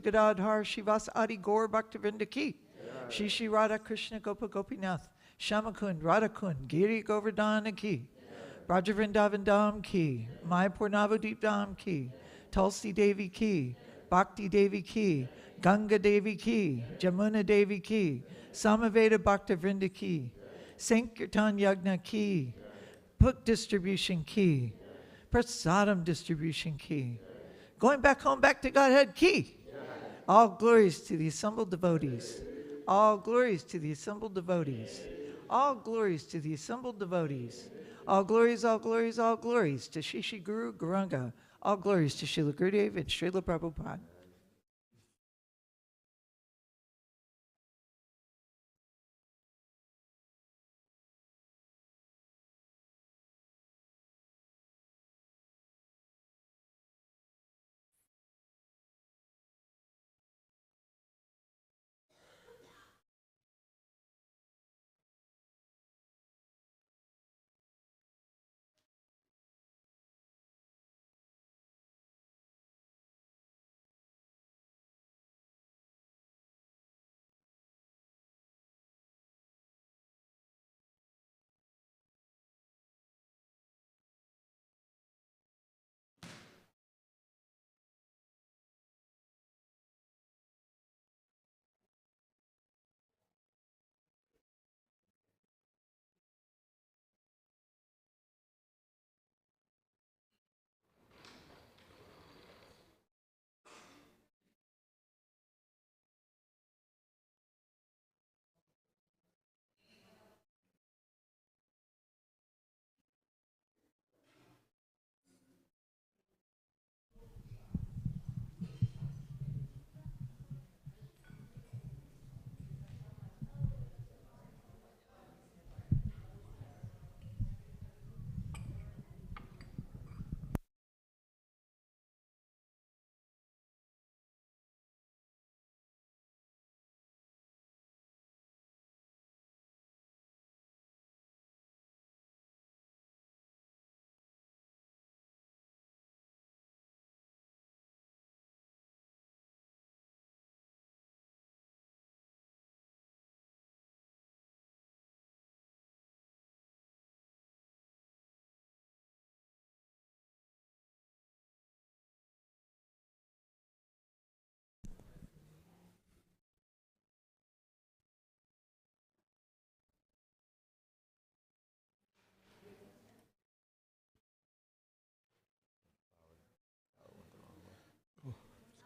Gadadhar Shivas Adi Gaur Bhaktivinoda ki. Shri Shri Radha Krishna Gopa Gopinath Shamakund Radhakund Giri Govardhana ki. Brajavrindavan Dham ki. Mayapur Navadip Dham ki. Tulsi Devi ki. Bhakti Devi ki. Ganga Devi ki. Jamuna Devi ki. Samaveda Bhaktivinoda ki. Sankirtan Yagna ki. Book distribution key. Prasadam distribution key. Going back home, back to Godhead key. All glories to the assembled devotees. All glories to the assembled devotees. All glories to the assembled devotees. All glories, all glories, all glories to Shri Shri Guru Gauranga. All glories to Srila Gurudev and Srila Prabhupada.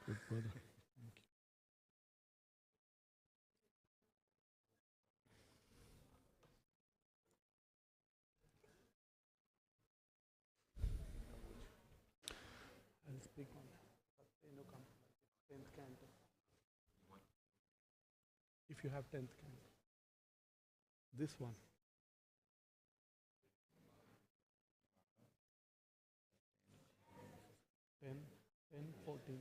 Good brother. I'll speak on 10th canto. If you have 10th canto. This one. 10, 14.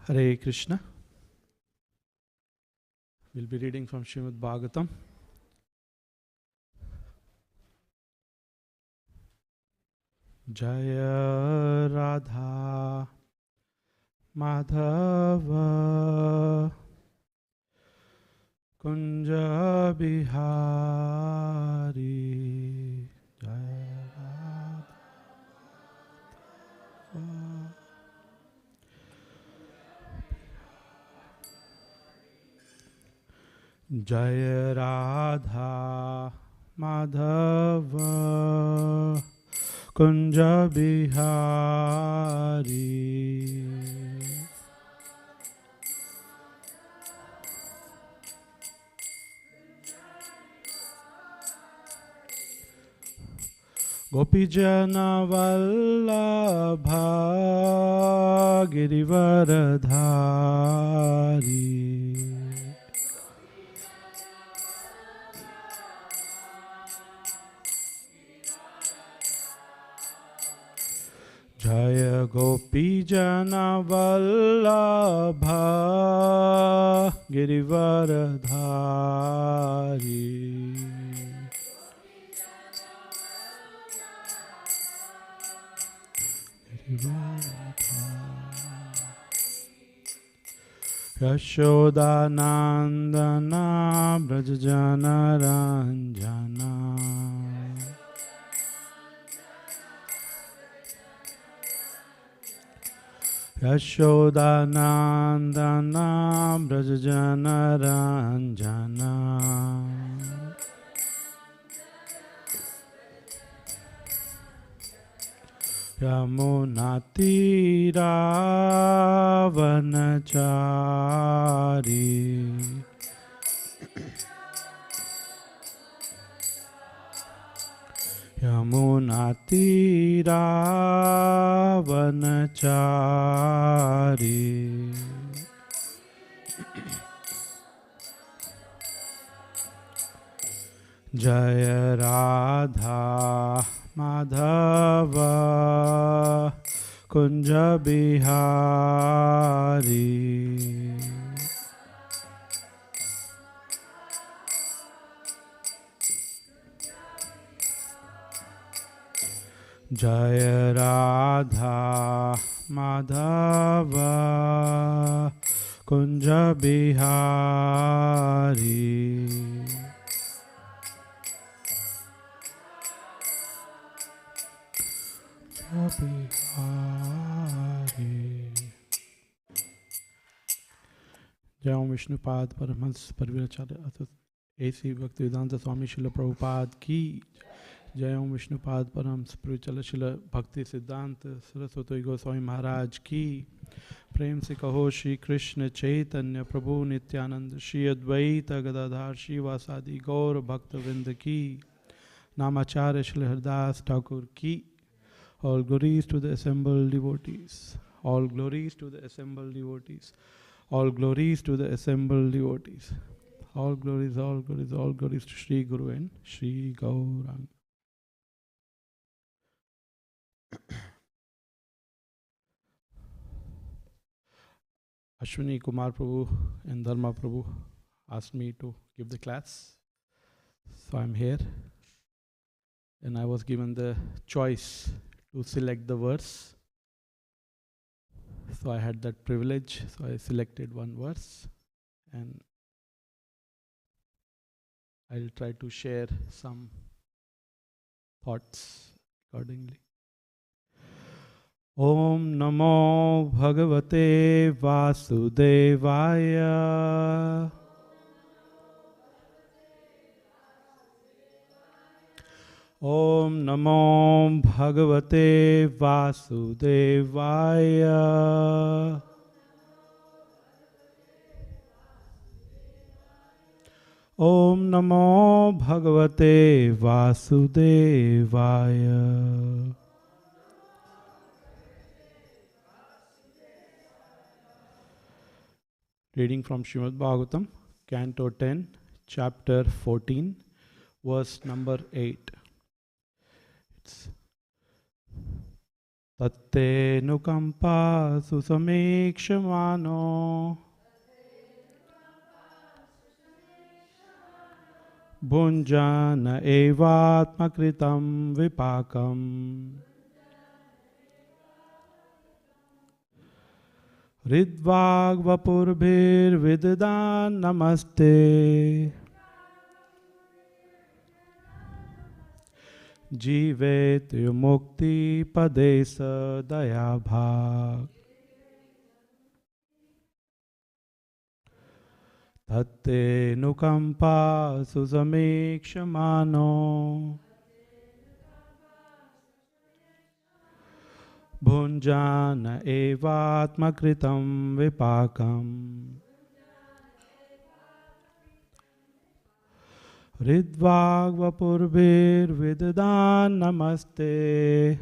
Hare Krishna. We'll be reading from Srimad Bhagavatam. Jaya Radha Madhava Kunja Bihari. Jaya Radha Jaya Radha Madhava Kunja Bihari. Gopijana Vallabha Girivaradhari. Jaya Gopijana Vallabha Girivaradhari. Yashodanandana Brajjana Ranjana Yashodanandana Brajjana Ranjana Yamunatiravanachari Yamunatiravanachari Jaya Radha Madhava Kunja Bihari Jaya Radha Madhava Kunja Bihari जय ओम विष्णुपाद परमहंस परिव्राजकाचार्य अतुल ऐसी भक्तिवेदांत स्वामी शिल प्रभुपाद की जय ओम विष्णुपाद परमहंस परिव्राजकाचार्य शिल भक्ति सिद्धांत सरस्वती गोस्वामी महाराज की प्रेम से कहो श्री कृष्ण चैतन्य प्रभु नित्यानंद श्री अद्वैत गदाधार श्रीवासादि गौर भक्तवृंद की नामाचार्य श्री हरदास ठाकुर की All glories to the assembled devotees. All glories to the assembled devotees. All glories to the assembled devotees. All glories, all glories, all glories to Sri Guru and Sri Gauranga. Ashwini Kumar Prabhu and Dharma Prabhu asked me to give the class. So I'm here. And I was given the choice to select the verse. So I had that privilege. So I selected one verse. And I'll try to share some thoughts accordingly. Om Namo Bhagavate Vasudevaya. Om Namo Bhagavate Vasudevaya. Om Namo Bhagavate Vasudevaya. Reading from Srimad Bhagavatam, Canto 10, Chapter 14, verse number 8. Tatte nukampa susamekshamano Bhunjana evatmakritam vipakam Ridvagvapurbhir vidadan namaste Jivet mukti padesa daya bhag Tatte nukampa susamekshamano Bhunjana evatmakritam vipakam Ridvagvapurbhir vidadan namaste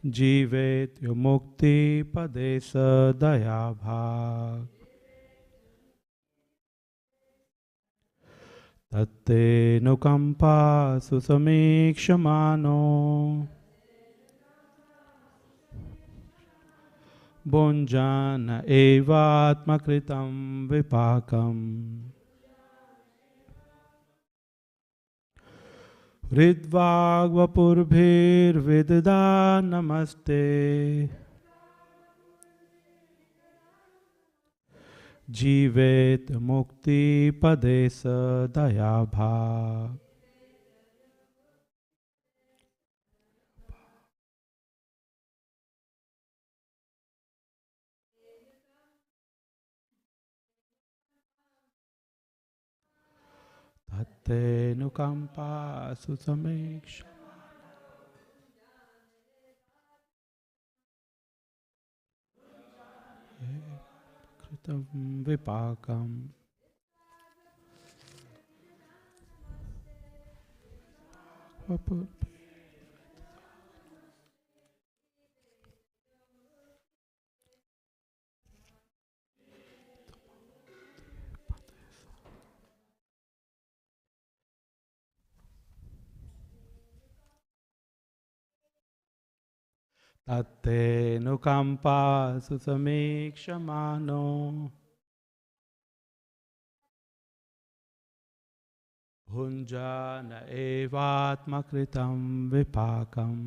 Jivet mukti padesa daya bhag Tatte nukampa susamekshamano Bhunjana evatmakritam vipakam हृद्वाग्वपुर्भिर्विददा नमस्ते जीवेत मुक्ति पदे सदया भाग तत्तेनुकंपा सुसमीक्ष कृतं विपाकम् तत्तेनुकंपा सुसमीक्षमानो भुञ्जान एवात्मकृतं विपाकम्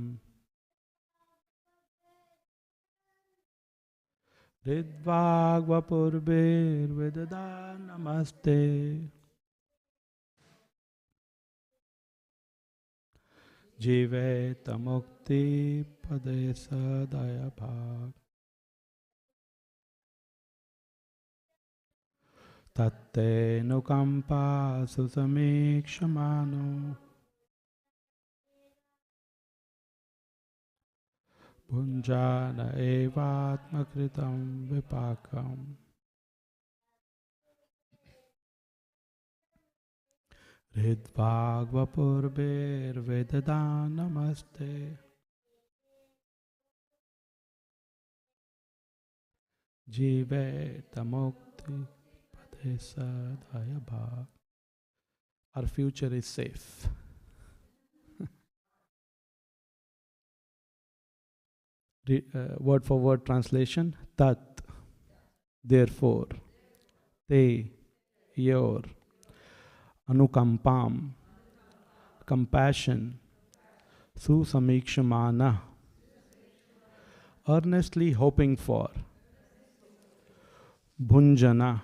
हृद्वाग्वपुर्भिर्विददा नमस्ते जीवेत मुक्ति पदे सदया भाग तत्तेनुकंपा सुसमीक्षमानो भुञ्जान एवात्मकृतं विपाकम् हृद्वाग्वपुर्भिर्विददा नमस्ते जीवेत मुक्ति पदे सदया भाग. Our future is safe. Word for word translation. Tat, therefore. Te, your. Anukampam, compassion. Susamikshamana, earnestly hoping for. Bhunjana,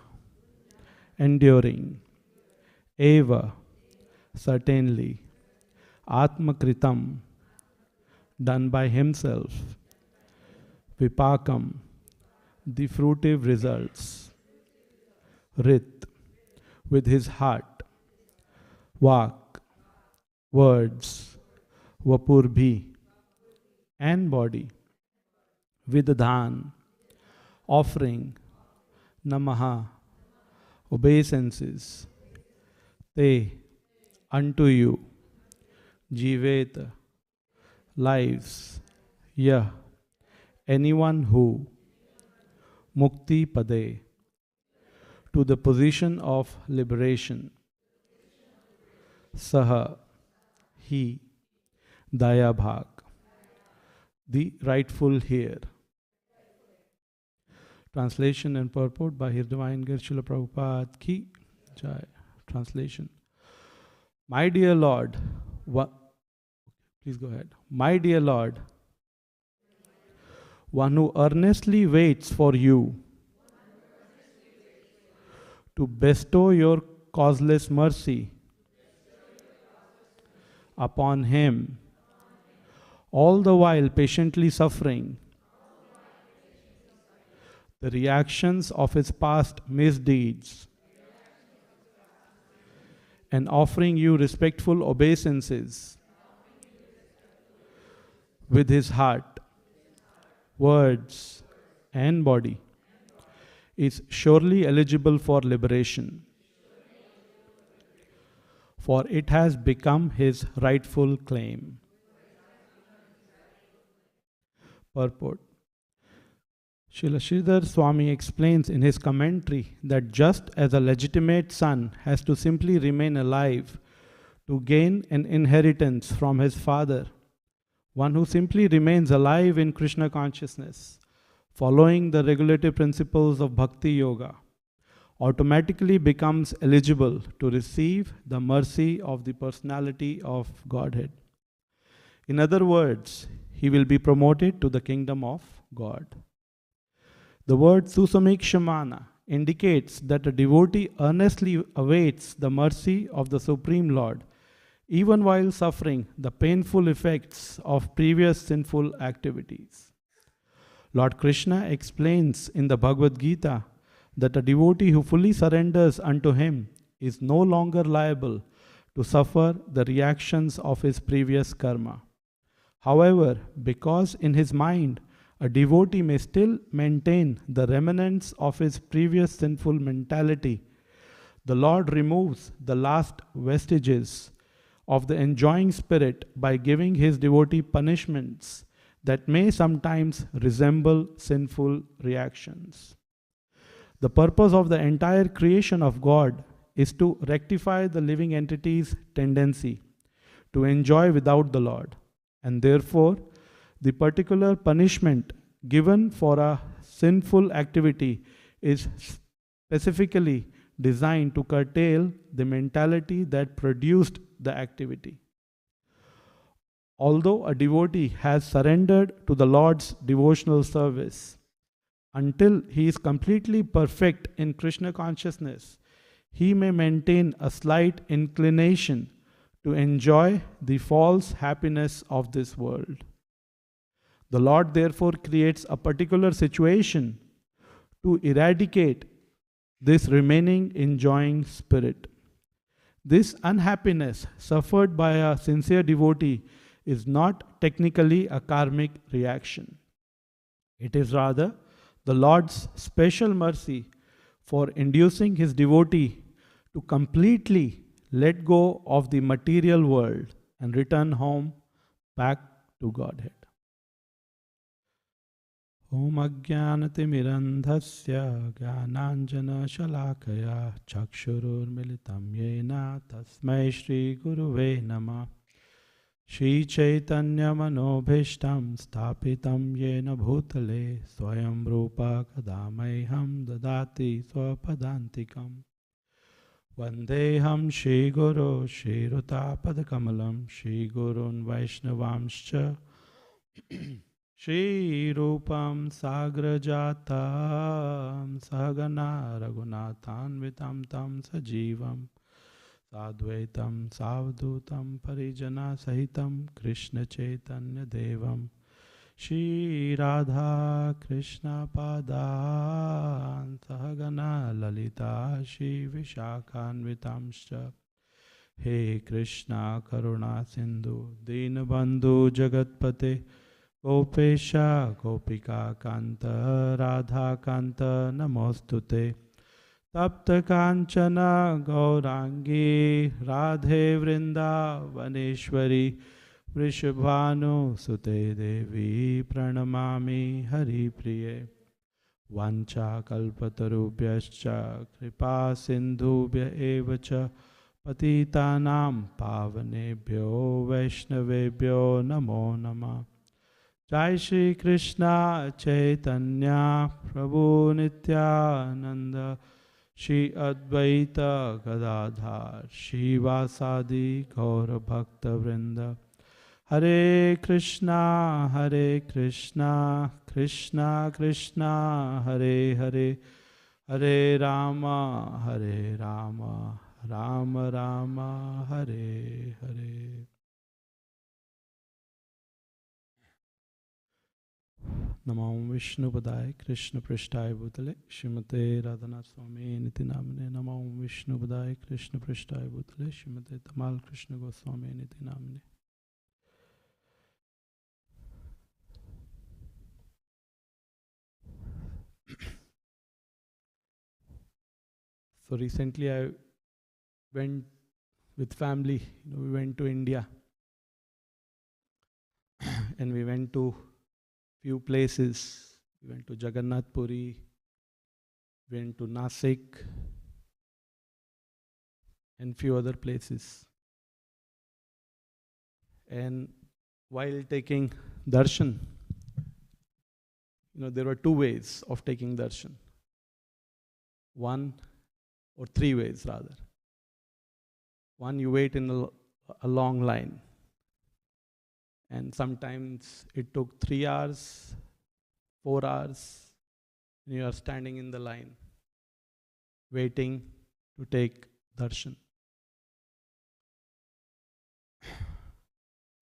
enduring. Eva, certainly. Atmakritam, done by himself. Vipakam, the fruitive results. Rit, with his heart. Vak, words. Vapurbhi, and body. Vidadhan, offering. Namaha, obeisances. Te, unto you. Jiveta, lives. Yah, anyone who. Mukti pade, to the position of liberation. Saha, he. Daya bhag, the rightful heir. Translation and purport by His Divine Grace Srila Prabhupada ki jai. Translation. My dear Lord, please go ahead. My dear Lord, one who earnestly waits for you to bestow your causeless mercy upon him, all the while patiently suffering the reactions of his past misdeeds and offering you respectful obeisances with his heart, words, and body, is surely eligible for liberation, for it has become his rightful claim. Purport. Srila Sridhar Swami explains in his commentary that just as a legitimate son has to simply remain alive to gain an inheritance from his father, one who simply remains alive in Krishna consciousness, following the regulative principles of Bhakti Yoga, automatically becomes eligible to receive the mercy of the personality of Godhead. In other words, he will be promoted to the kingdom of God. The word Susamikshamana indicates that a devotee earnestly awaits the mercy of the Supreme Lord, even while suffering the painful effects of previous sinful activities. Lord Krishna explains in the Bhagavad Gita that a devotee who fully surrenders unto him is no longer liable to suffer the reactions of his previous karma. However, because in his mind a devotee may still maintain the remnants of his previous sinful mentality, the Lord removes the last vestiges of the enjoying spirit by giving his devotee punishments that may sometimes resemble sinful reactions. The purpose of the entire creation of God is to rectify the living entity's tendency to enjoy without the Lord, and therefore the particular punishment given for a sinful activity is specifically designed to curtail the mentality that produced the activity. Although a devotee has surrendered to the Lord's devotional service, until he is completely perfect in Krishna consciousness, he may maintain a slight inclination to enjoy the false happiness of this world. The Lord therefore creates a particular situation to eradicate this remaining enjoying spirit. This unhappiness suffered by a sincere devotee is not technically a karmic reaction. It is rather the Lord's special mercy for inducing his devotee to completely let go of the material world and return home back to Godhead. Om Ajnanatimirandhasya Jnananjana Shalakaya Chakshurur Militam Yena Tasmai Shri Guruve Namah Shri Chaitanya Manobhishtam Sthapitam Yena Bhutale Swayam Rupa Kadamaiham Dadati Swapadantikam Vandeham Shri Guru Shri Ruta Padakamalam Shri Gurun Vaishnavamscha Shri Rupam Sagrajatam Sahagana Raghunathan Vitam Tam Sajivam Sadvaitam Savdutam Parijana Sahitam Krishna Chaitanya Devam Shri Radha Krishna Padan Sahagana Lalita Shri Vishakhanvitamscha He Krishna Karuna Sindhu Dinabandhu Jagatpate Gopesha Gopika Kanta Radha Kanta Namostute Tapta Kanchana Gaurangi Radhe Vrindavaneshwari Vrishabhanu Sute Devi Pranamami Hari Priye Vancha Kalpatarubhyascha Kripa Sindhubhya Evacha Patitanam Pavanebhyo Vaishnavebhyo Namo Namah Jai Shri Krishna Chaitanya Prabhu Nityananda Shri Advaita Gadadhar Shri Vasadi Gaura Bhakta Vrinda Hare Krishna Krishna Krishna Hare Hare Hare Rama Rama Rama Hare Hare. Namo Vishnu Padaya Krishna Prishtaya Bhutale Shrimate Radhanath Swami Niti Namine. Namo Vishnu Padaya Krishna Prishtaya Bhutale Shrimate Tamal Krishna Goswami Niti Namine. So recently I went with family, we went to India and we went to few places. We went to Jagannath Puri, went to Nasik and few other places. And while taking darshan, there were two ways of taking darshan. One, or 3 ways rather. One, you wait in a long line. And sometimes it took 3 hours, 4 hours, and you are standing in the line, waiting to take darshan.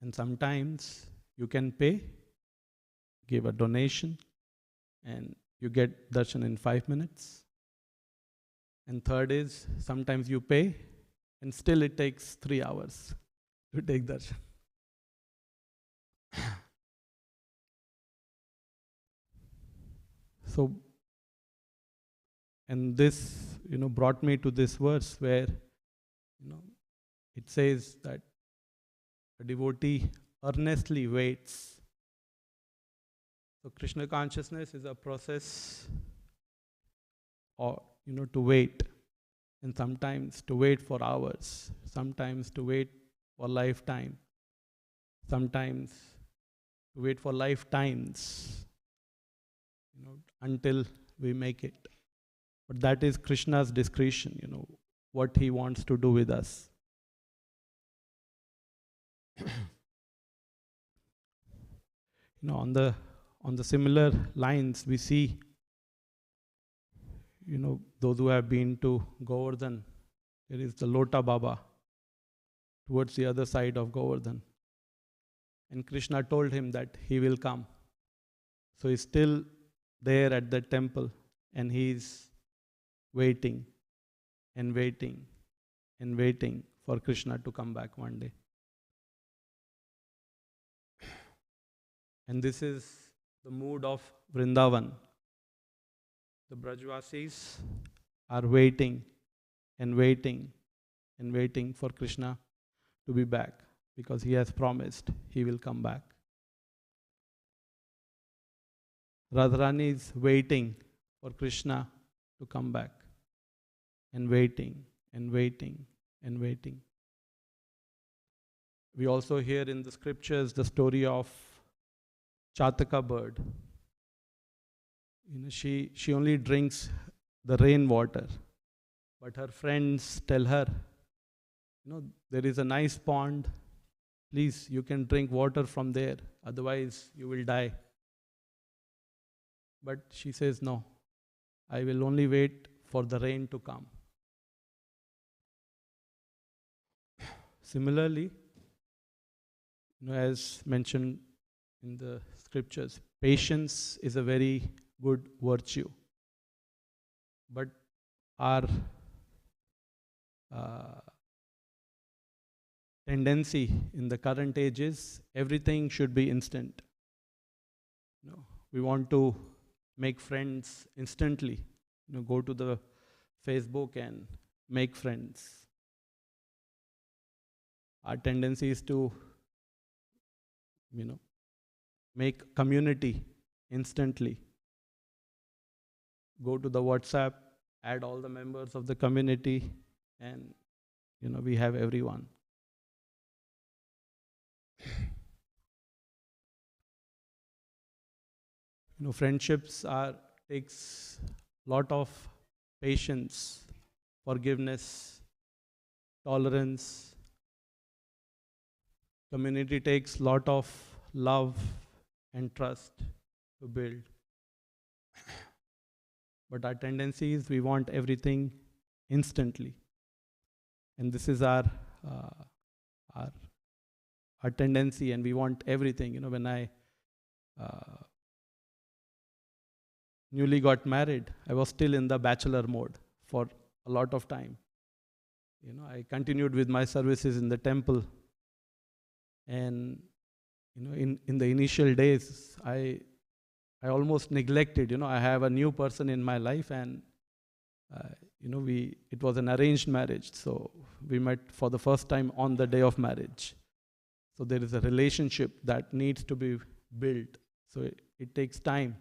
And sometimes you can pay, give a donation, and you get darshan in 5 minutes. And third is, sometimes you pay, and still it takes 3 hours to take darshan. So, and this, brought me to this verse where, it says that a devotee earnestly waits. So Krishna consciousness is a process, or to wait, and sometimes to wait for hours, sometimes to wait for lifetime, sometimes to wait for lifetimes, until we make it. But that is Krishna's discretion, what he wants to do with us. On the similar lines, we see, those who have been to Govardhan, there is the Lota Baba towards the other side of Govardhan. And Krishna told him that he will come. So he's still there at the temple, and he's waiting and waiting and waiting for Krishna to come back one day. And this is the mood of Vrindavan. The Brajvasis are waiting and waiting and waiting for Krishna to be back, because he has promised he will come back. Radharani is waiting for Krishna to come back, and waiting and waiting and waiting. We also hear in the scriptures the story of Chataka bird. She only drinks the rainwater, but her friends tell her, there is a nice pond, please, you can drink water from there, otherwise you will die. But she says, no, I will only wait for the rain to come. Similarly, as mentioned in the scriptures, patience is a very good virtue. But our tendency in the current age is everything should be instant. We want to make friends instantly. Go to the Facebook and make friends. Our tendency is to, make community instantly. Go to the WhatsApp, add all the members of the community, and we have everyone. Friendships takes lot of patience, forgiveness, tolerance. Community takes lot of love and trust to build. But our tendency is we want everything instantly. And this is our tendency, and we want everything. When I newly got married, I was still in the bachelor mode for a lot of time. I continued with my services in the temple. And in the initial days, I almost neglected. I have a new person in my life, and it was an arranged marriage. So we met for the first time on the day of marriage. So there is a relationship that needs to be built. So it takes time.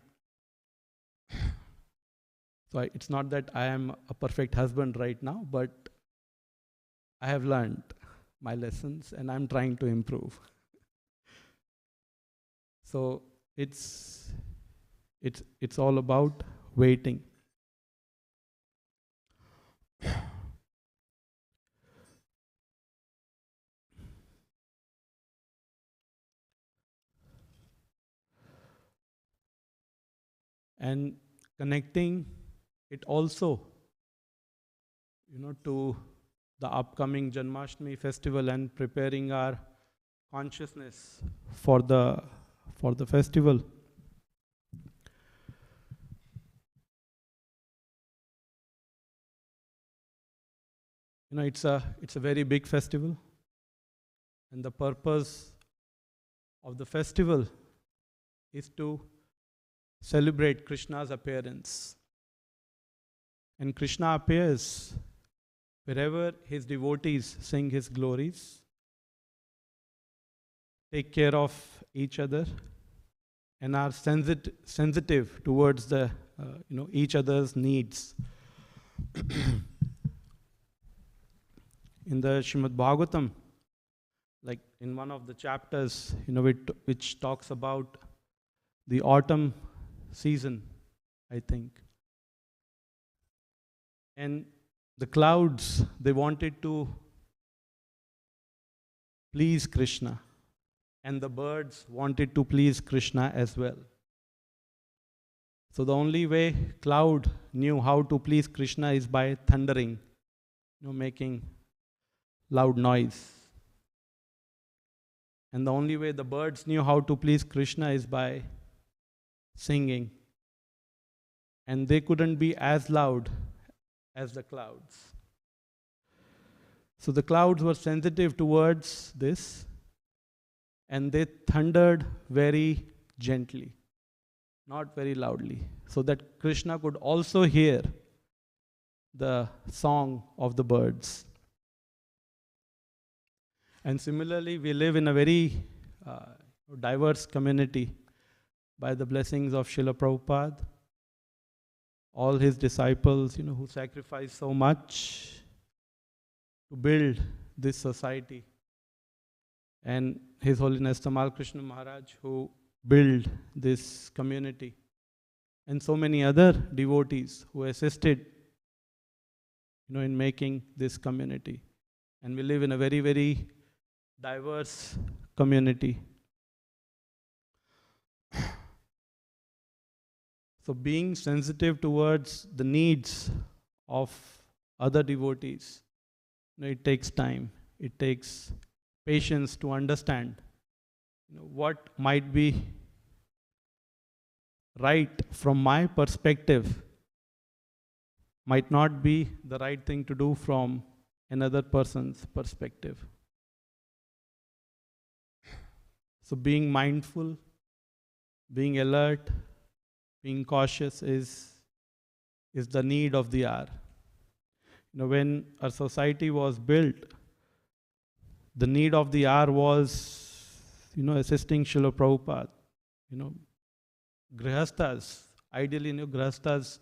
So it's not that I am a perfect husband right now, but I have learned my lessons, and I'm trying to improve. So it's all about waiting. and connecting it also, to the upcoming Janmashtami festival and preparing our consciousness for the festival. It's a very big festival, and the purpose of the festival is to celebrate Krishna's appearance. And Krishna appears wherever his devotees sing his glories, take care of each other, and are sensitive towards the each other's needs. In the Srimad Bhagavatam, like in one of the chapters, which talks about the autumn season, I think. And the clouds, they wanted to please Krishna, and the birds wanted to please Krishna as well. So the only way cloud knew how to please Krishna is by thundering, making loud noise. And the only way the birds knew how to please Krishna is by singing. And they couldn't be as loud as the clouds. So the clouds were sensitive towards this, and they thundered very gently, not very loudly, so that Krishna could also hear the song of the birds. And similarly, we live in a very diverse community by the blessings of Srila Prabhupada, all his disciples, who sacrificed so much to build this society, and His Holiness Tamal Krishna Maharaj, who built this community, and so many other devotees who assisted, in making this community. And we live in a very, very diverse community. So being sensitive towards the needs of other devotees, it takes time. It takes patience to understand what might be right from my perspective might not be the right thing to do from another person's perspective. So being mindful, being alert, being cautious is the need of the hour. When our society was built, the need of the hour was, assisting Srila Prabhupada. Grihasthas, ideally, Grihasthas,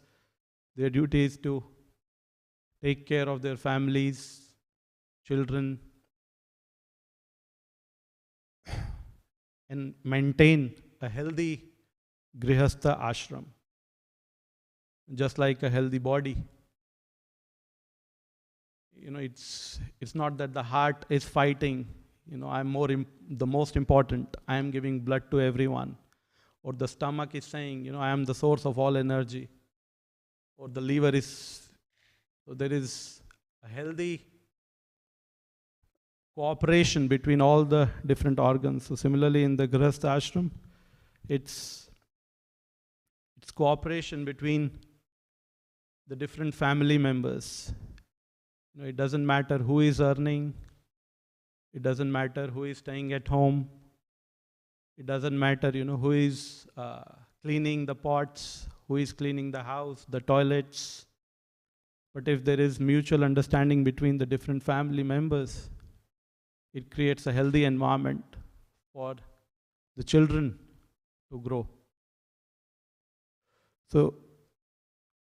their duty is to take care of their families, children, and maintain a healthy Grihastha ashram, just like a healthy body. It's not that the heart is fighting, I'm the most important, I am giving blood to everyone. Or the stomach is saying, I am the source of all energy. Or the liver is, so there is a healthy cooperation between all the different organs. So similarly in the Grihastha ashram, it's cooperation between the different family members. It doesn't matter who is earning. It doesn't matter who is staying at home. It doesn't matter, who is cleaning the pots, who is cleaning the house, the toilets. But if there is mutual understanding between the different family members, it creates a healthy environment for the children to grow. So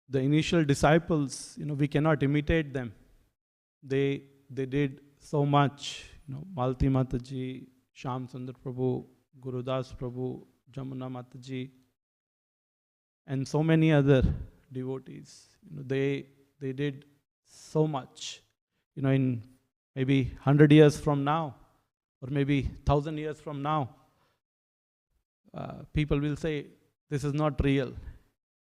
the initial disciples, we cannot imitate them. They did so much, Malti Mataji, Shyam Sundar Prabhu, Gurudas Prabhu, Jamuna Mataji, and so many other devotees. They did so much. In maybe 100 years from now, or maybe 1,000 years from now, people will say, this is not real.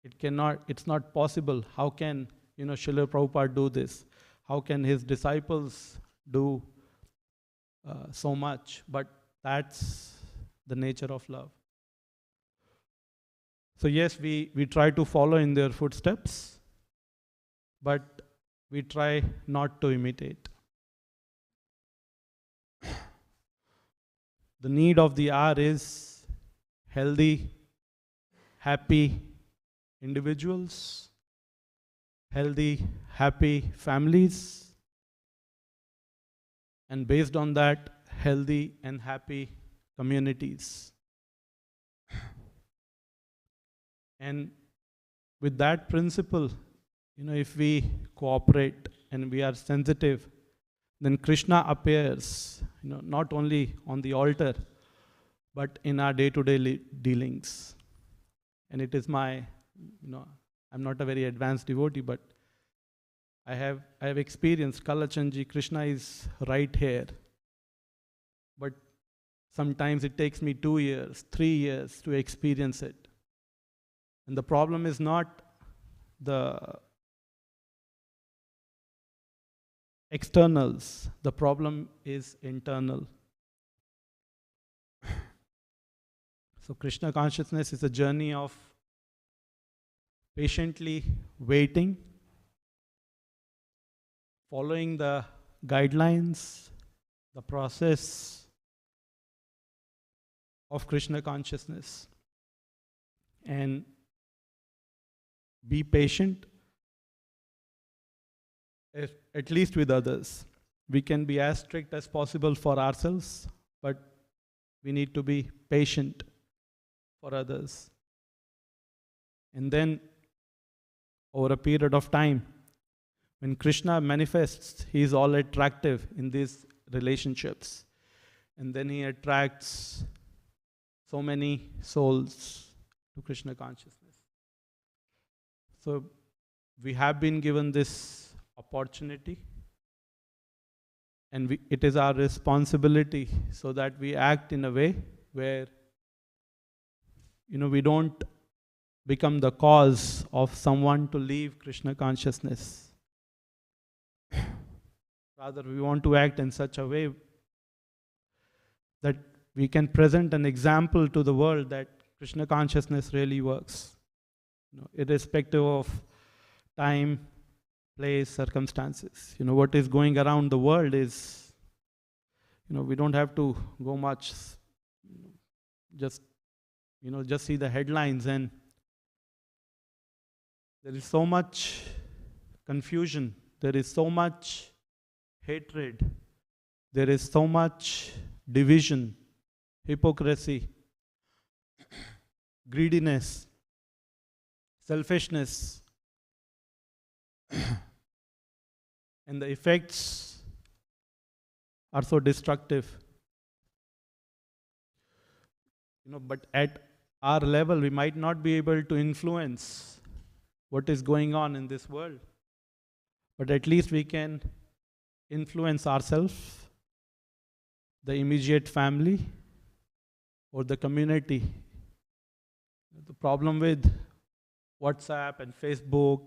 it's not possible. How can, Srila Prabhupada do this? How can his disciples do so much? But that's the nature of love. So yes, we try to follow in their footsteps, but we try not to imitate. The need of the hour is healthy, happy individuals, healthy, happy families, and based on that, healthy and happy communities. And with that principle, if we cooperate and we are sensitive, then Krishna appears, not only on the altar, but in our day-to-day dealings. And it is my, I'm not a very advanced devotee, but I have experienced Kalachandji, Krishna is right here. But sometimes it takes me 2 years, 3 years to experience it. And the problem is not the externals, the problem is internal. So Krishna consciousness is a journey of patiently waiting, following the guidelines, the process of Krishna consciousness, and be patient, at least with others. We can be as strict as possible for ourselves, but we need to be patient for others. And then, over a period of time, when Krishna manifests, he is all attractive in these relationships. And then he attracts so many souls to Krishna consciousness. So we have been given this opportunity, and it is our responsibility so that we act in a way where we don't become the cause of someone to leave Krishna consciousness. Rather, we want to act in such a way that we can present an example to the world that Krishna consciousness really works, irrespective of time, place, circumstances. What is going around the world is, we don't have to go much, just see the headlines, and there is so much confusion, there is so much hatred, there is so much division, hypocrisy, greediness, selfishness, and the effects are so destructive. But at our level, we might not be able to influence what is going on in this world. But at least we can influence ourselves, the immediate family, or the community. The problem with WhatsApp and Facebook,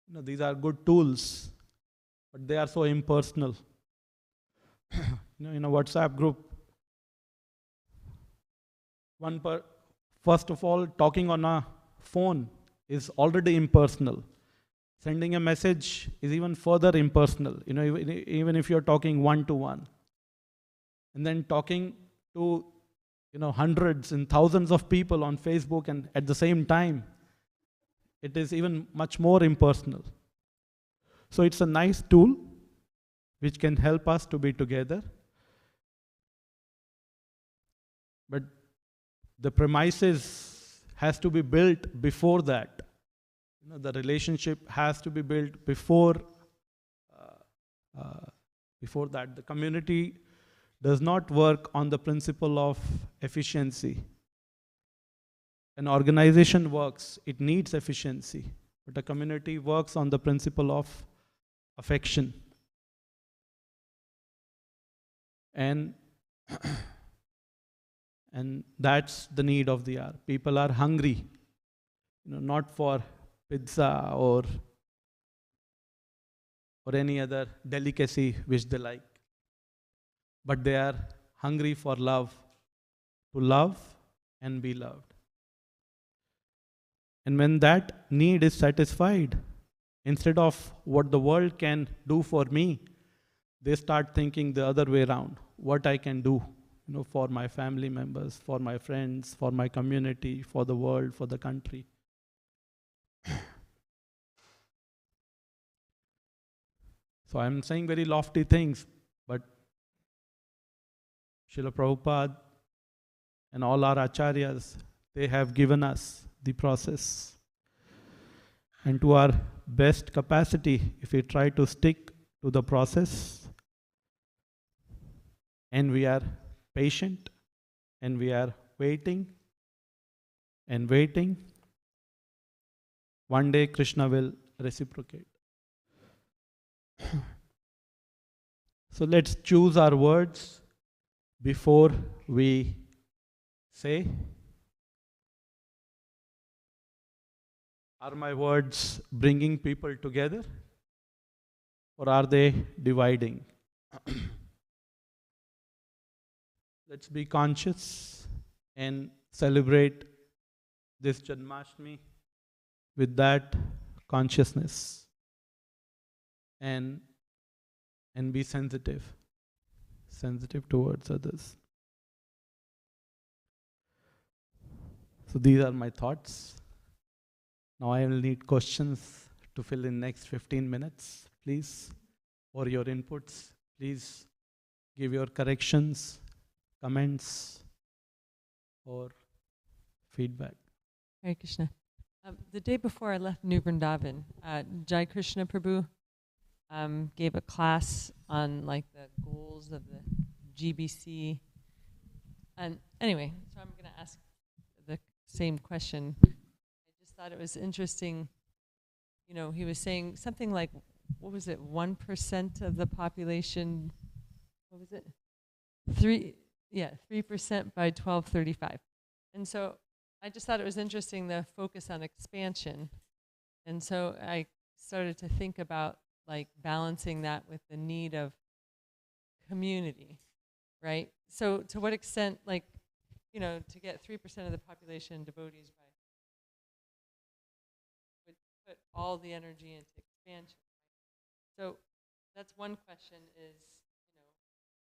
these are good tools, but they are so impersonal. In a WhatsApp group, first of all, talking on a phone is already impersonal. Sending a message is even further impersonal, even if you're talking one-to-one. And then talking to, hundreds and thousands of people on Facebook and at the same time, it is even much more impersonal. So it's a nice tool which can help us to be together. But the premises has to be built before that. The relationship has to be built before that. The community does not work on the principle of efficiency. An organization works, it needs efficiency, but a community works on the principle of affection. And that's the need of the hour. People are hungry. not for pizza or any other delicacy which they like, but they are hungry for love, to love and be loved. And when that need is satisfied, instead of what the world can do for me, they start thinking the other way around, what I can do, for my family members, for my friends, for my community, for the world, for the country. So I'm saying very lofty things, but Srila Prabhupada and all our acharyas, they have given us the process. And to our best capacity, if we try to stick to the process, and we are patient, and we are waiting, and waiting, one day Krishna will reciprocate. So let's choose our words before we say. Are my words bringing people together, or are they dividing? Let's be conscious and celebrate this Janmashtami with that consciousness, and be sensitive towards others. So these are my thoughts. Now I will need questions to fill in next 15 minutes, please, or your inputs. Please give your corrections, comments, or feedback. Hare Krishna. The day before I left New Vrindavan, Jai Krishna Prabhu gave a class on like the goals of the GBC. And anyway, so I'm going to ask the same question. I just thought it was interesting. He was saying something like, what was it, 1% of the population, what was it? 3% by 1235. And so I just thought it was interesting, the focus on expansion. And so I started to think about like balancing that with the need of community, right? So to what extent, like, to get 3% of the population devotees by would put all the energy into expansion. So that's one question is,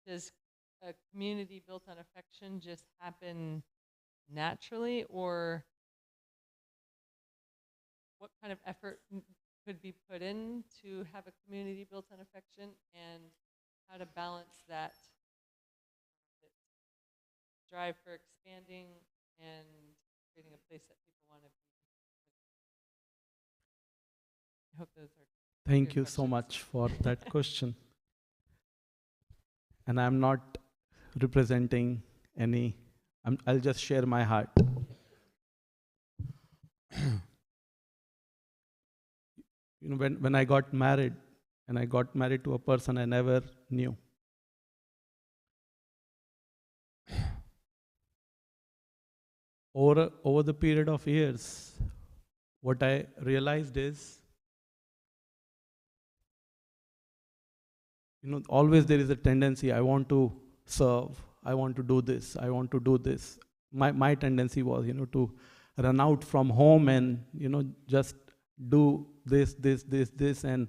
does a community built on affection just happen naturally, or what kind of effort could be put in to have a community built on affection, and how to balance that drive for expanding and creating a place that people want to be. I hope those are Thank your you so questions. much for that question. And I'm not representing any, I'll just share my heart. When I got married, and I got married to a person I never knew. Over the period of years, what I realized is, always there is a tendency, I want to serve, I want to do this, I want to do this. My tendency was, to run out from home and, just do this, and,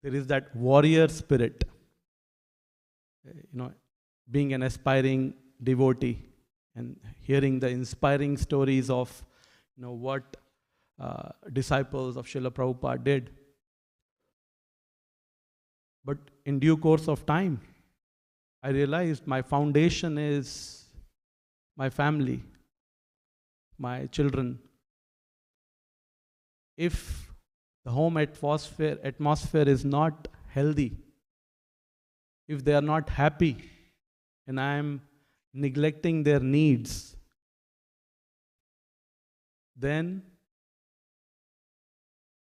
there is that warrior spirit, being an aspiring devotee and hearing the inspiring stories of, what disciples of Srila Prabhupada did. But in due course of time, I realized my foundation is my family, my children. If the home atmosphere is not healthy, if they are not happy, and I am neglecting their needs, then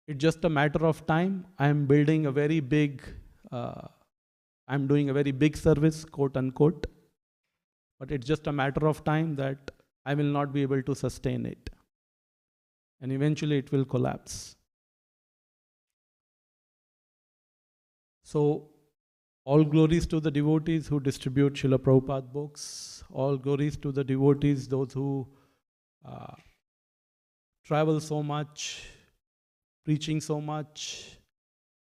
it's just a matter of time. I'm doing a very big service, quote unquote, but it's just a matter of time that I will not be able to sustain it. And eventually it will collapse. So, all glories to the devotees who distribute Srila Prabhupada books. All glories to the devotees, those who travel so much, preaching so much,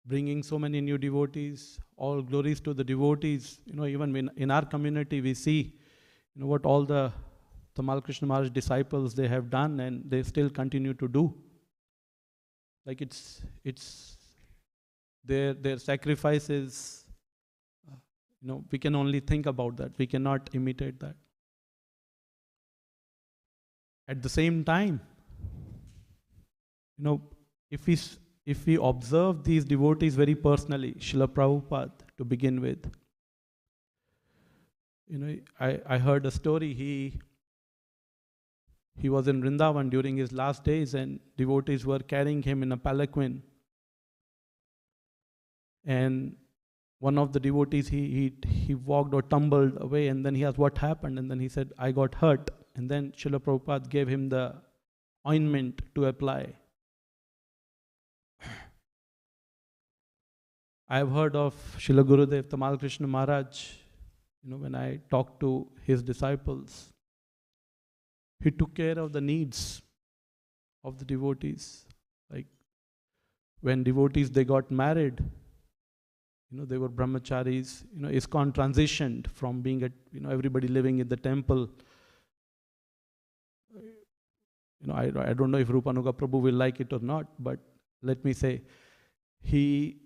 bringing so many new devotees. All glories to the devotees. Even in our community we see, what all the Tamal Krishna Maharaj disciples they have done, and they still continue to do. Like it's their sacrifices. We can only think about that. We cannot imitate that. At the same time, if we observe these devotees very personally, Srila Prabhupada to begin with, I heard a story. He was in Vrindavan during his last days, and devotees were carrying him in a palanquin. And one of the devotees, he walked or tumbled away, and then he asked what happened, and then he said, I got hurt. And then Srila Prabhupada gave him the ointment to apply. I have heard of Srila Gurudev Tamal Krishna Maharaj, when I talked to his disciples, he took care of the needs of the devotees. Like when devotees, they got married, they were brahmacharis. ISKCON transitioned from being everybody living in the temple. I don't know if Rupanuga Prabhu will like it or not, but let me say, he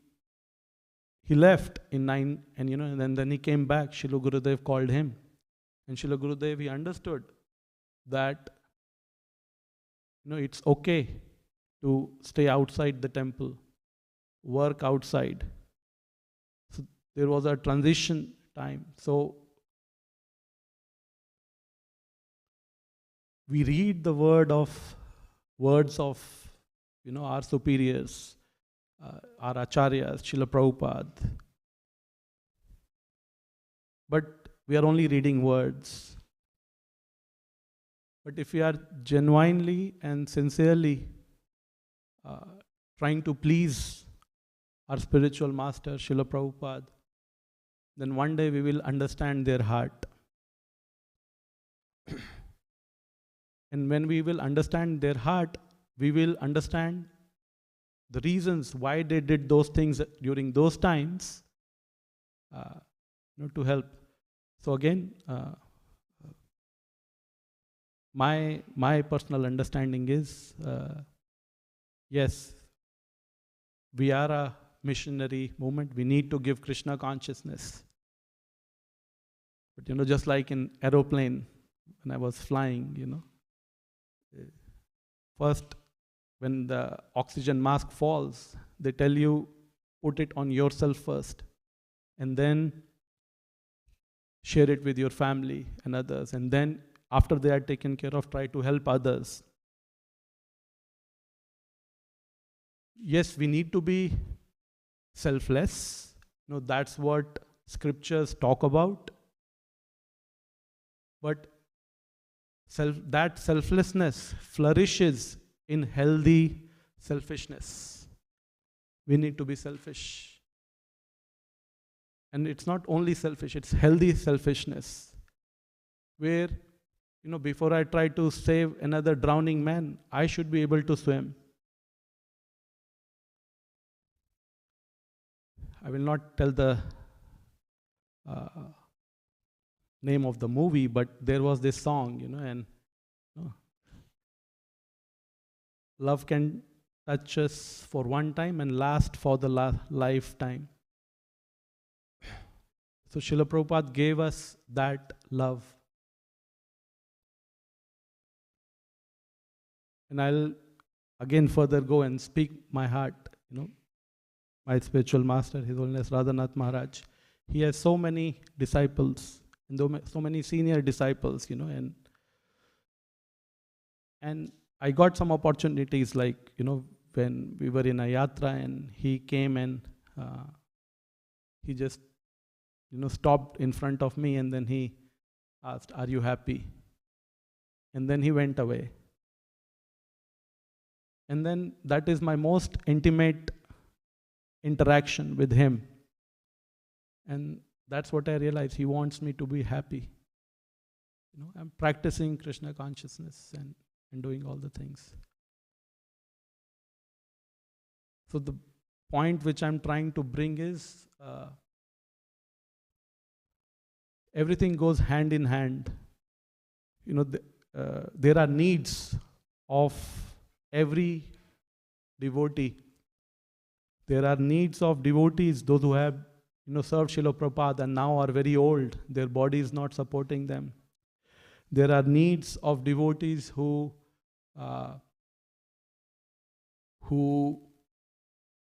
left in 9, and then he came back. Srila Gurudev called him, and Srila Gurudev, he understood that it's okay to stay outside the temple, work outside. So there was a transition time. So we read the words of our superiors, our acharyas, Srila Prabhupada. But we are only reading words. But if we are genuinely and sincerely trying to please our spiritual master, Srila Prabhupada, then one day we will understand their heart. And when we will understand their heart, we will understand the reasons why they did those things during those times to help. So again, my personal understanding is, yes, we are a missionary movement. We need to give Krishna consciousness. But just like in aeroplane, when I was flying, first, when the oxygen mask falls, they tell you, put it on yourself first, and then share it with your family and others. And then, after they are taken care of, try to help others. Yes, we need to be selfless. That's what scriptures talk about. But that selflessness flourishes in healthy selfishness. We need to be selfish. And it's not only selfish, it's healthy selfishness. Where, before I try to save another drowning man, I should be able to swim. I will not tell the name of the movie, but there was this song, and love can touch us for one time and last for the lifetime. So Srila Prabhupada gave us that love. And I'll again further go and speak my heart, my spiritual master, His Holiness Radhanath Maharaj. He has so many disciples, and so many senior disciples, and I got some opportunities, like, when we were in a yatra and he came and he just, stopped in front of me, and then he asked, are you happy? and then he went away. And then that is my most intimate interaction with him. And that's what I realized. He wants me to be happy. I'm practicing Krishna consciousness and doing all the things. So the point which I'm trying to bring is everything goes hand in hand. There are needs of every devotee. There are needs of devotees, those who have served Srila Prabhupada and now are very old, their body is not supporting them. There are needs of devotees who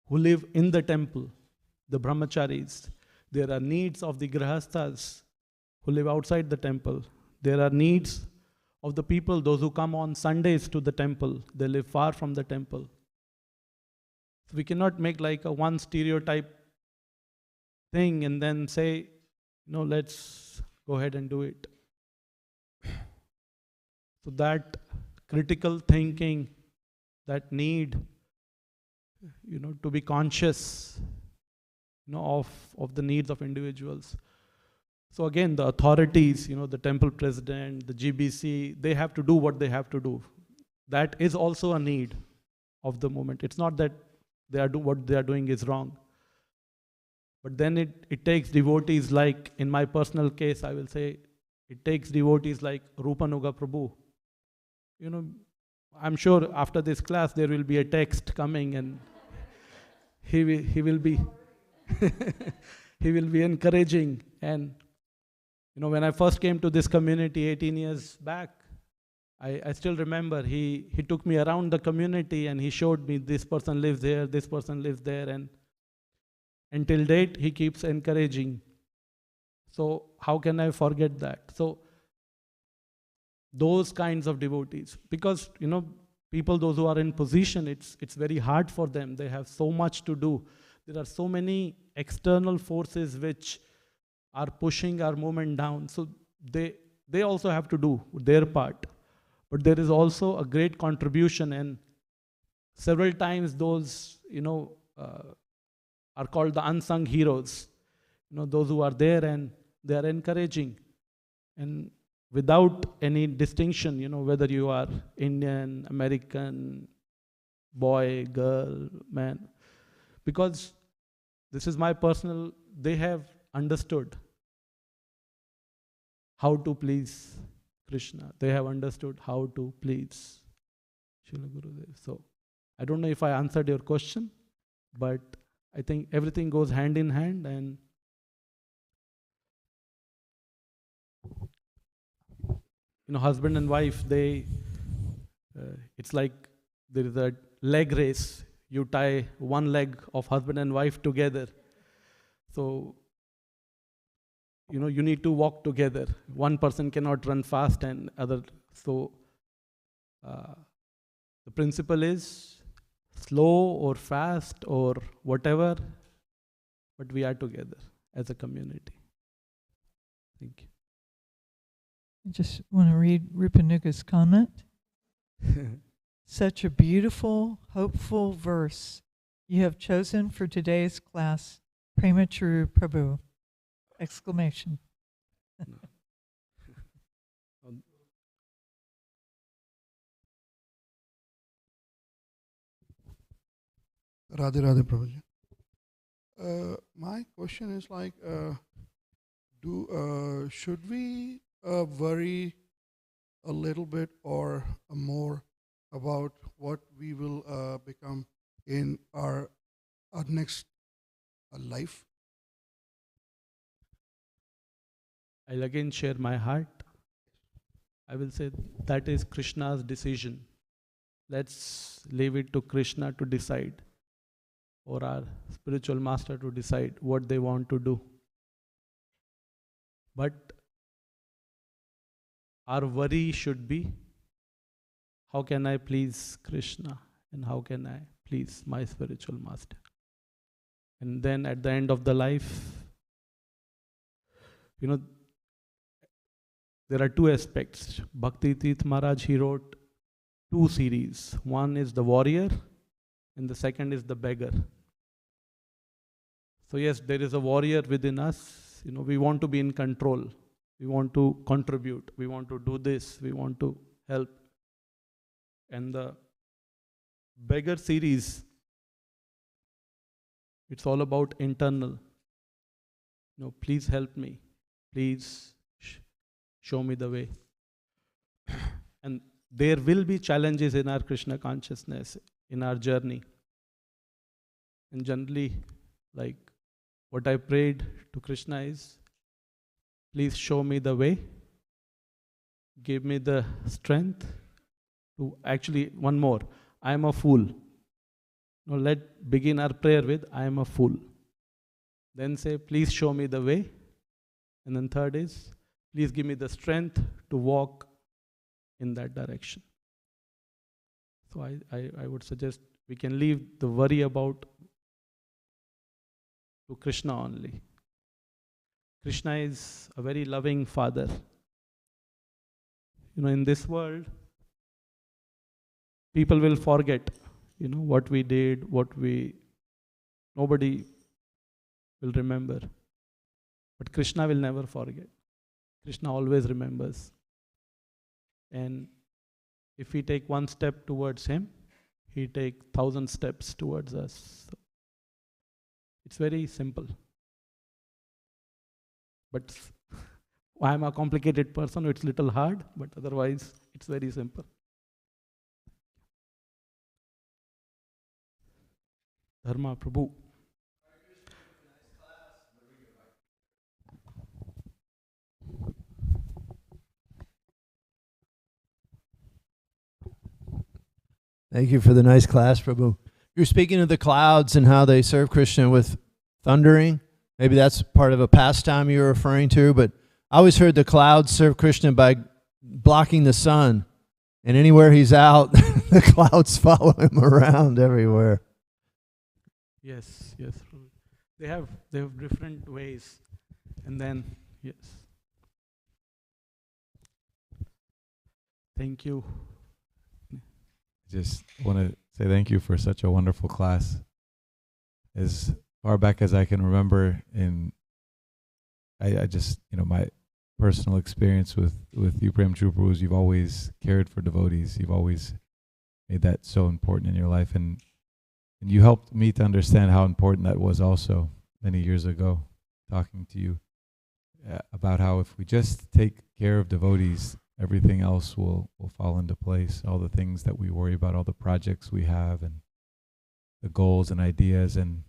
live in the temple, the brahmacharis. There are needs of the grahasthas who live outside the temple. There are needs of the people, those who come on Sundays to the temple. They live far from the temple. So we cannot make like a one stereotype thing and then say, let's go ahead and do it. So that critical thinking, that need, to be conscious, of the needs of individuals. So again, the authorities, the temple president, the GBC, they have to do what they have to do. That is also a need of the moment. It's not that what they are doing is wrong. But then it takes devotees like, in my personal case, I will say, it takes devotees like Rupanuga Prabhu. I'm sure after this class there will be a text coming and he will be he will be encouraging. And when I first came to this community 18 years back, I still remember he took me around the community and he showed me this person lives here, this person lives there, and until date he keeps encouraging. So how can I forget that? So those kinds of devotees, because people, those who are in position, it's very hard for them. They have so much to do. There are so many external forces which are pushing our movement down. So they also have to do their part. But there is also a great contribution, and several times those are called the unsung heroes. Those who are there and they are encouraging, and without any distinction, whether you are Indian, American, boy, girl, man. Because this is my personal, they have understood how to please Krishna. They have understood how to please Srila Gurudev. So I don't know if I answered your question, but I think everything goes hand in hand. And husband and wife, it's like there is a leg race. You tie one leg of husband and wife together. So, you need to walk together. One person cannot run fast and other. So, the principle is slow or fast or whatever, but we are together as a community. Thank you. I just want to read Rupanuga's comment. Such a beautiful, hopeful verse you have chosen for today's class, Premacharu Prabhu! Exclamation. Radhe Radhe Prabhuji. My question is like, should we worry a little bit or more about what we will become in our next life? I'll again share my heart. I will say that is Krishna's decision. Let's leave it to Krishna to decide, or our spiritual master to decide what they want to do. But our worry should be, how can I please Krishna and how can I please my spiritual master? And then at the end of the life, there are two aspects. Bhakti Tirth Maharaj, he wrote two series. One is the warrior and the second is the beggar. So yes, there is a warrior within us. We want to be in control. We want to contribute. We want to do this. We want to help. And the beggar series, it's all about internal. Please help me. Please show me the way. And there will be challenges in our Krishna consciousness, in our journey. And generally, like what I prayed to Krishna is, please show me the way. Give me the strength to actually, one more, I am a fool. Now let begin our prayer with, I am a fool. Then say, please show me the way. And then third is, please give me the strength to walk in that direction. So I would suggest we can leave the worry about to Krishna only. Krishna is a very loving father. In this world, people will forget, what we did, nobody will remember. But Krishna will never forget. Krishna always remembers. And if we take one step towards him, he takes 1,000 steps towards us. So it's very simple. But I'm a complicated person, it's a little hard, but otherwise it's very simple. Dharma Prabhu. Thank you for the nice class, Prabhu. You're speaking of the clouds and how they serve Krishna with thundering. Maybe that's part of a pastime you're referring to, but I always heard the clouds serve Krishna by blocking the sun. And anywhere he's out, the clouds follow him around everywhere. Yes. They have different ways. And then, yes. Thank you. Just want to say thank you for such a wonderful class. As far back as I can remember, I just, my personal experience with you, Prem Troopas, you've always cared for devotees. You've always made that so important in your life. And you helped me to understand how important that was also many years ago, talking to you about how if we just take care of devotees, everything else will fall into place. All the things that we worry about, all the projects we have, and the goals and ideas, and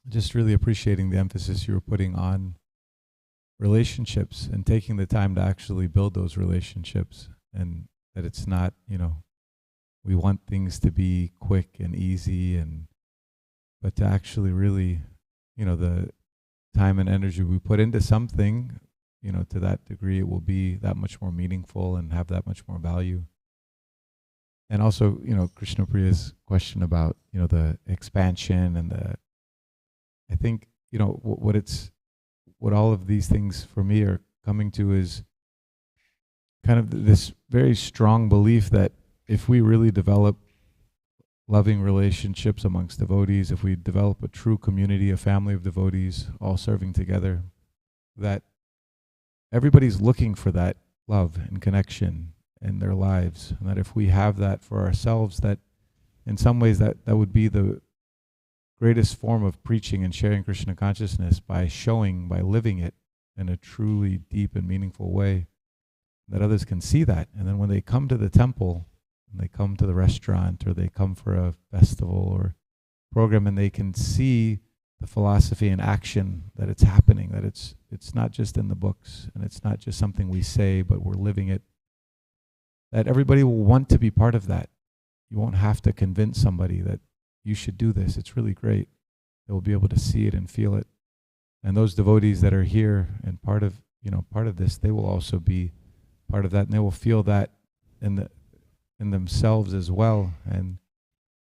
just really appreciating the emphasis you were putting on relationships and taking the time to actually build those relationships, and that it's not, we want things to be quick and easy, but to actually really, the time and energy we put into something, to that degree, it will be that much more meaningful and have that much more value. And also, Krishna Priya's question about, the expansion and I think, what all of these things for me are coming to is kind of this very strong belief that if we really develop loving relationships amongst devotees, if we develop a true community, a family of devotees all serving together, that everybody's looking for that love and connection in their lives. And that if we have that for ourselves, that in some ways that would be the greatest form of preaching and sharing Krishna consciousness, by living it in a truly deep and meaningful way, that others can see that. And then when they come to the temple, and they come to the restaurant, or they come for a festival or program, and they can see the philosophy in action, that it's happening, that it's not just in the books, and it's not just something we say, but we're living it, that everybody will want to be part of that. You won't have to convince somebody that you should do this. It's really great. They will be able to see it and feel it. And those devotees that are here and part of this, they will also be part of that, and they will feel that in themselves as well. And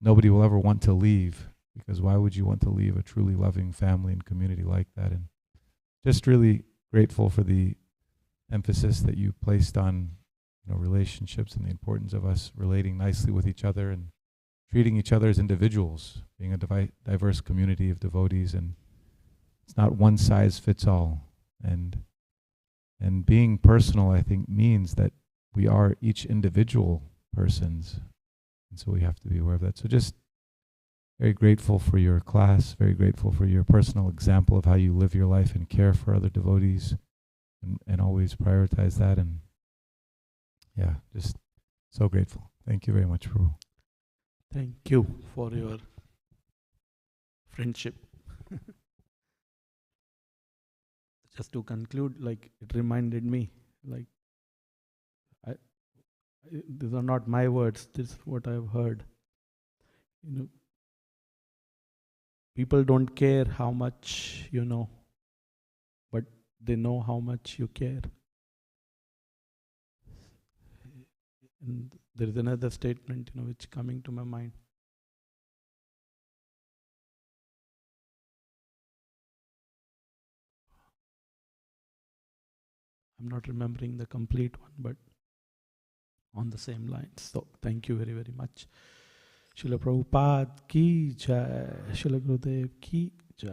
nobody will ever want to leave, because why would you want to leave a truly loving family and community like that? And just really grateful for the emphasis that you placed on, relationships and the importance of us relating nicely with each other and treating each other as individuals, being a diverse community of devotees, and it's not one size fits all. And being personal, I think, means that we are each individual persons, and so we have to be aware of that. So just very grateful for your class, very grateful for your personal example of how you live your life and care for other devotees, and always prioritize that. And yeah, just so grateful. Thank you very much, Prabhu. Thank you for your friendship. Just to conclude, like, it reminded me, like, these are not my words, this is what I've heard. People don't care how much you know, but they know how much you care. And there is another statement, which coming to my mind. I'm not remembering the complete one, but on the same lines. So thank you very, very much. Srila Prabhupada ki jai. Srila Gurudev ki jai.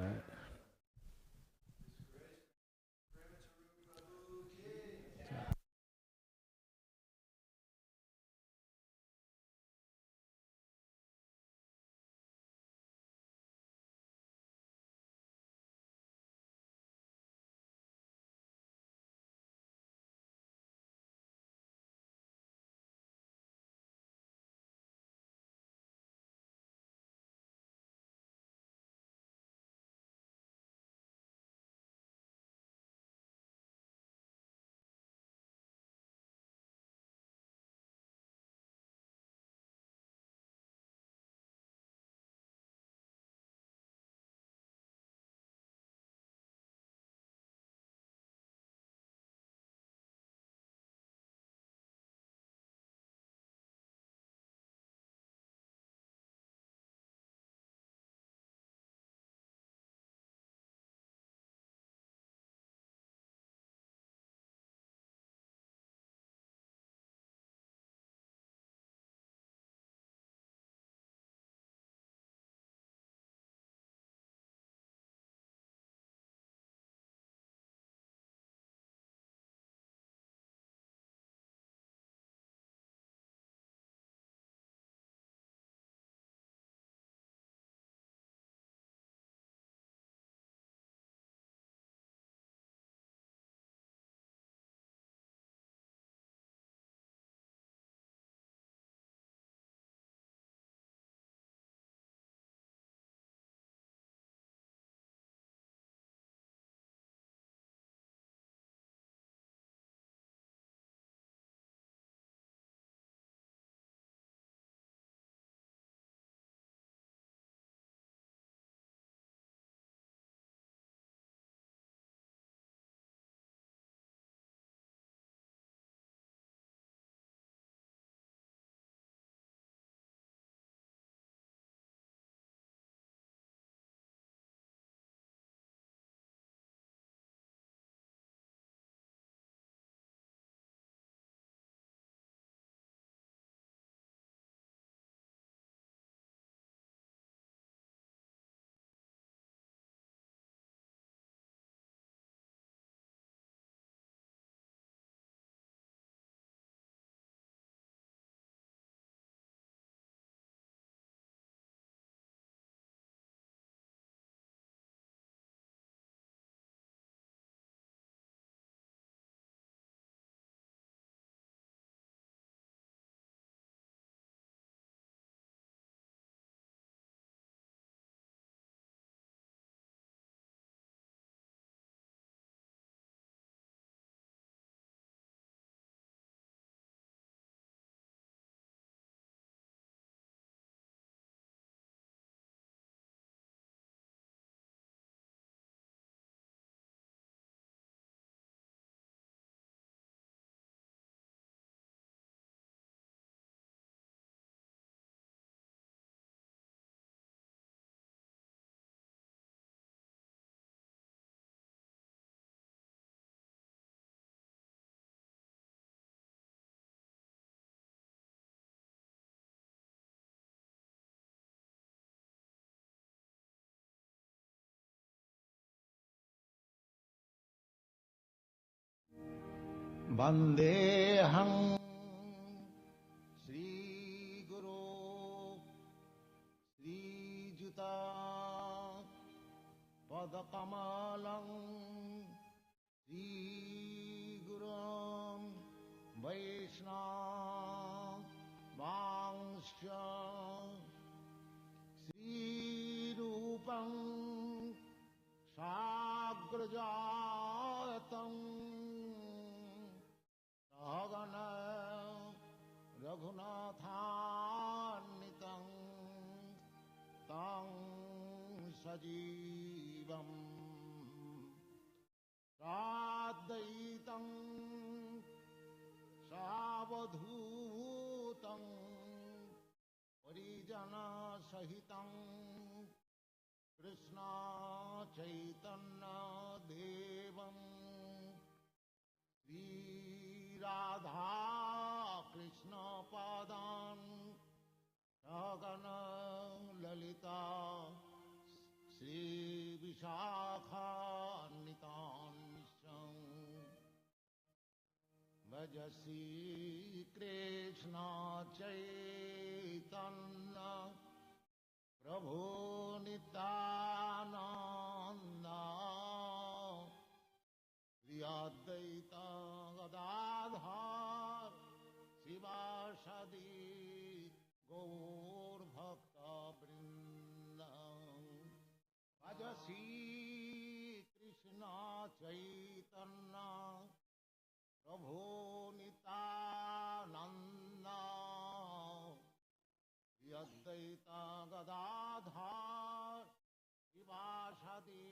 वन्देऽहं श्रीगुरो श्रीयुता पदकमलं श्रीगुरुं वैष्णवांश्च श्रीरूपं साग्रजातं सहगण रघुनाथान्वितं तं सजीवं साद्वैतं सावधूतं परिजनसहितं कृष्ण चैतन्य देवं श्रीराधा कृष्ण पादान् सहगण ललिता श्रीविशाखान्वितांश्च भज श्रीकृष्ण चैतन्य प्रभो नित्यानन्द श्री अद्वैत गदाधर शिवासादि गौरभक्तवृन्द भज श्रीकृष्ण चैतन्य प्रभो नित्यानन्द अद्वैत गदाधर शिवासादि